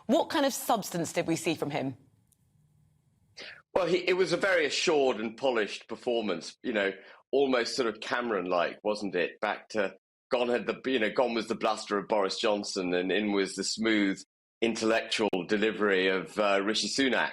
What kind of substance did we see from him? Well, it was a very assured and polished performance, almost sort of Cameron-like, wasn't it? Back to gone was the bluster of Boris Johnson, and in was the smooth intellectual delivery of Rishi Sunak.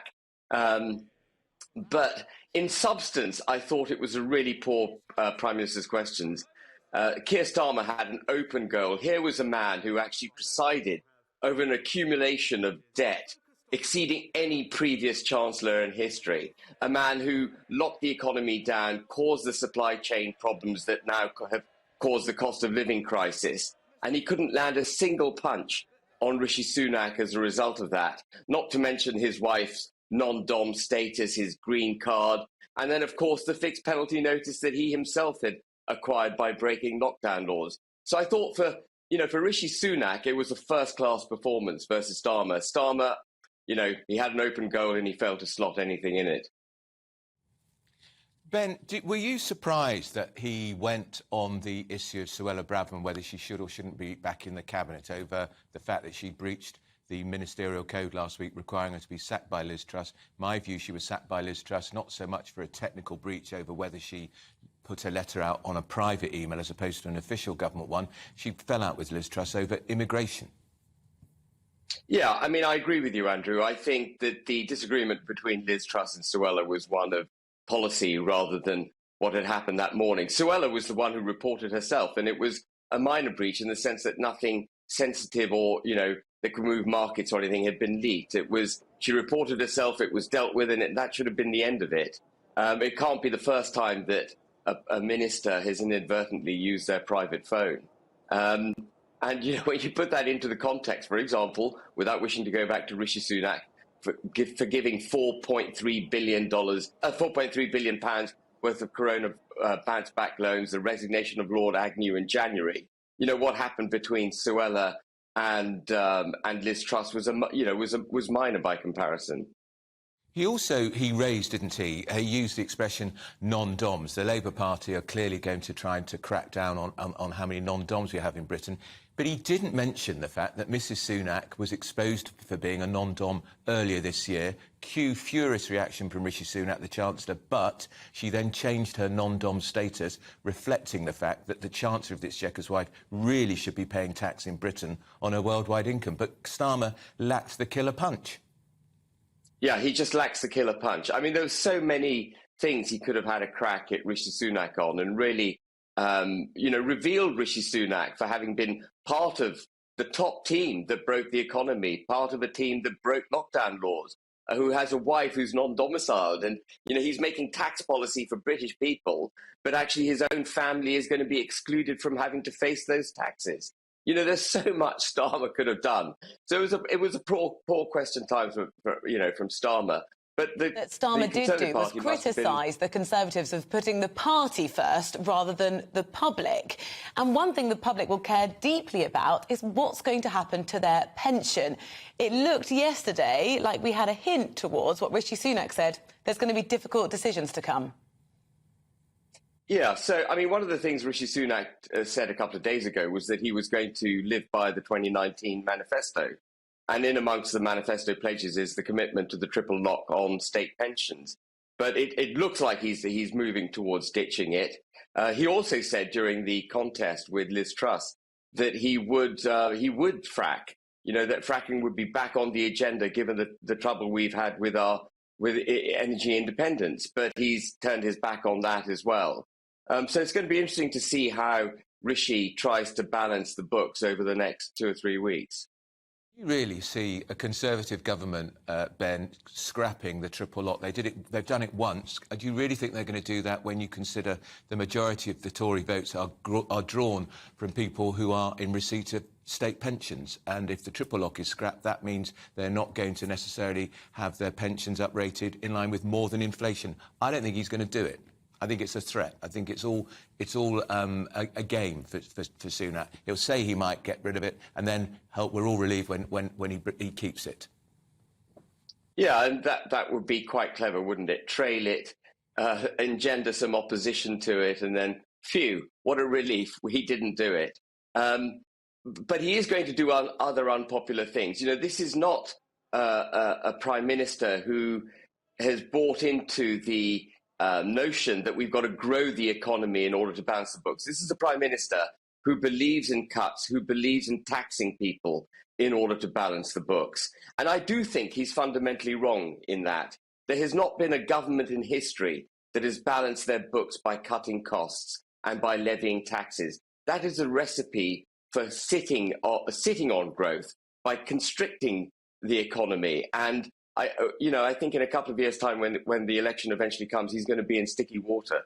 But in substance, I thought it was a really poor Prime Minister's questions. Keir Starmer had an open goal. Here was a man who actually presided over an accumulation of debt exceeding any previous chancellor in history, a man who locked the economy down, caused the supply chain problems that now have caused the cost of living crisis, and he couldn't land a single punch on Rishi Sunak as a result of that, not to mention his wife's non-dom status, his green card, and then, of course, the fixed penalty notice that he himself had acquired by breaking lockdown laws. So I thought for Rishi Sunak, it was a first-class performance versus Starmer. Starmer, he had an open goal and he failed to slot anything in it. Ben, were you surprised that he went on the issue of Suella Braverman, whether she should or shouldn't be back in the Cabinet, over the fact that she breached the ministerial code last week requiring her to be sacked by Liz Truss? My view, she was sacked by Liz Truss not so much for a technical breach over whether she put a letter out on a private email as opposed to an official government one. She fell out with Liz Truss over immigration. Yeah, I agree with you, Andrew. I think that the disagreement between Liz Truss and Suella was one of policy rather than what had happened that morning. Suella was the one who reported herself, and it was a minor breach in the sense that nothing sensitive or, that could move markets or anything had been leaked. She reported herself, it was dealt with, and that should have been the end of it. It can't be the first time that a minister has inadvertently used their private phone. And, when you put that into the context, for example, without wishing to go back to Rishi Sunak, for giving £4.3 billion worth of corona bounce back loans, the resignation of Lord Agnew in January. What happened between Suella and Liz Truss was minor by comparison. He raised, didn't he? He used the expression non-doms. The Labour Party are clearly going to try to crack down on how many non-doms we have in Britain. But he didn't mention the fact that Mrs Sunak was exposed for being a non-dom earlier this year. Cue furious reaction from Rishi Sunak, the Chancellor, but she then changed her non-dom status, reflecting the fact that the Chancellor of the Exchequer's wife really should be paying tax in Britain on her worldwide income. But Starmer lacked the killer punch. Yeah, he just lacks the killer punch. There were so many things he could have had a crack at Rishi Sunak on and really, revealed Rishi Sunak for having been part of the top team that broke the economy, part of a team that broke lockdown laws, who has a wife who's non-domiciled. And, he's making tax policy for British people, but actually his own family is going to be excluded from having to face those taxes. There's so much Starmer could have done. So it was a poor question time from Starmer. But Starmer did do was criticise the Conservatives of putting the party first rather than the public. And one thing the public will care deeply about is what's going to happen to their pension. It looked yesterday like we had a hint towards what Rishi Sunak said. There's going to be difficult decisions to come. Yeah, so, one of the things Rishi Sunak said a couple of days ago was that he was going to live by the 2019 manifesto. And in amongst the manifesto pledges is the commitment to the triple lock on state pensions. But it looks like he's moving towards ditching it. He also said during the contest with Liz Truss that he would frack, that fracking would be back on the agenda given the trouble we've had with energy independence. But he's turned his back on that as well. So it's going to be interesting to see how Rishi tries to balance the books over the next 2 or 3 weeks. You really see a Conservative government, Ben, scrapping the triple lock? They've done it once. Do you really think they're going to do that when you consider the majority of the Tory votes are drawn from people who are in receipt of state pensions? And if the triple lock is scrapped, that means they're not going to necessarily have their pensions uprated in line with more than inflation. I don't think he's going to do it. I think it's a threat. I think it's all a game for Sunak. He'll say he might get rid of it, and then we're all relieved when he keeps it. Yeah, and that would be quite clever, wouldn't it? Trail it, engender some opposition to it, and then, phew, what a relief, he didn't do it. But he is going to do other unpopular things. This is not a prime minister who has bought into the notion that we've got to grow the economy in order to balance the books. This is a prime minister who believes in cuts, who believes in taxing people in order to balance the books. And I do think he's fundamentally wrong in that. There has not been a government in history that has balanced their books by cutting costs and by levying taxes. That is a recipe for sitting on growth by constricting the economy. And I think in a couple of years' time, when the election eventually comes, he's going to be in sticky water.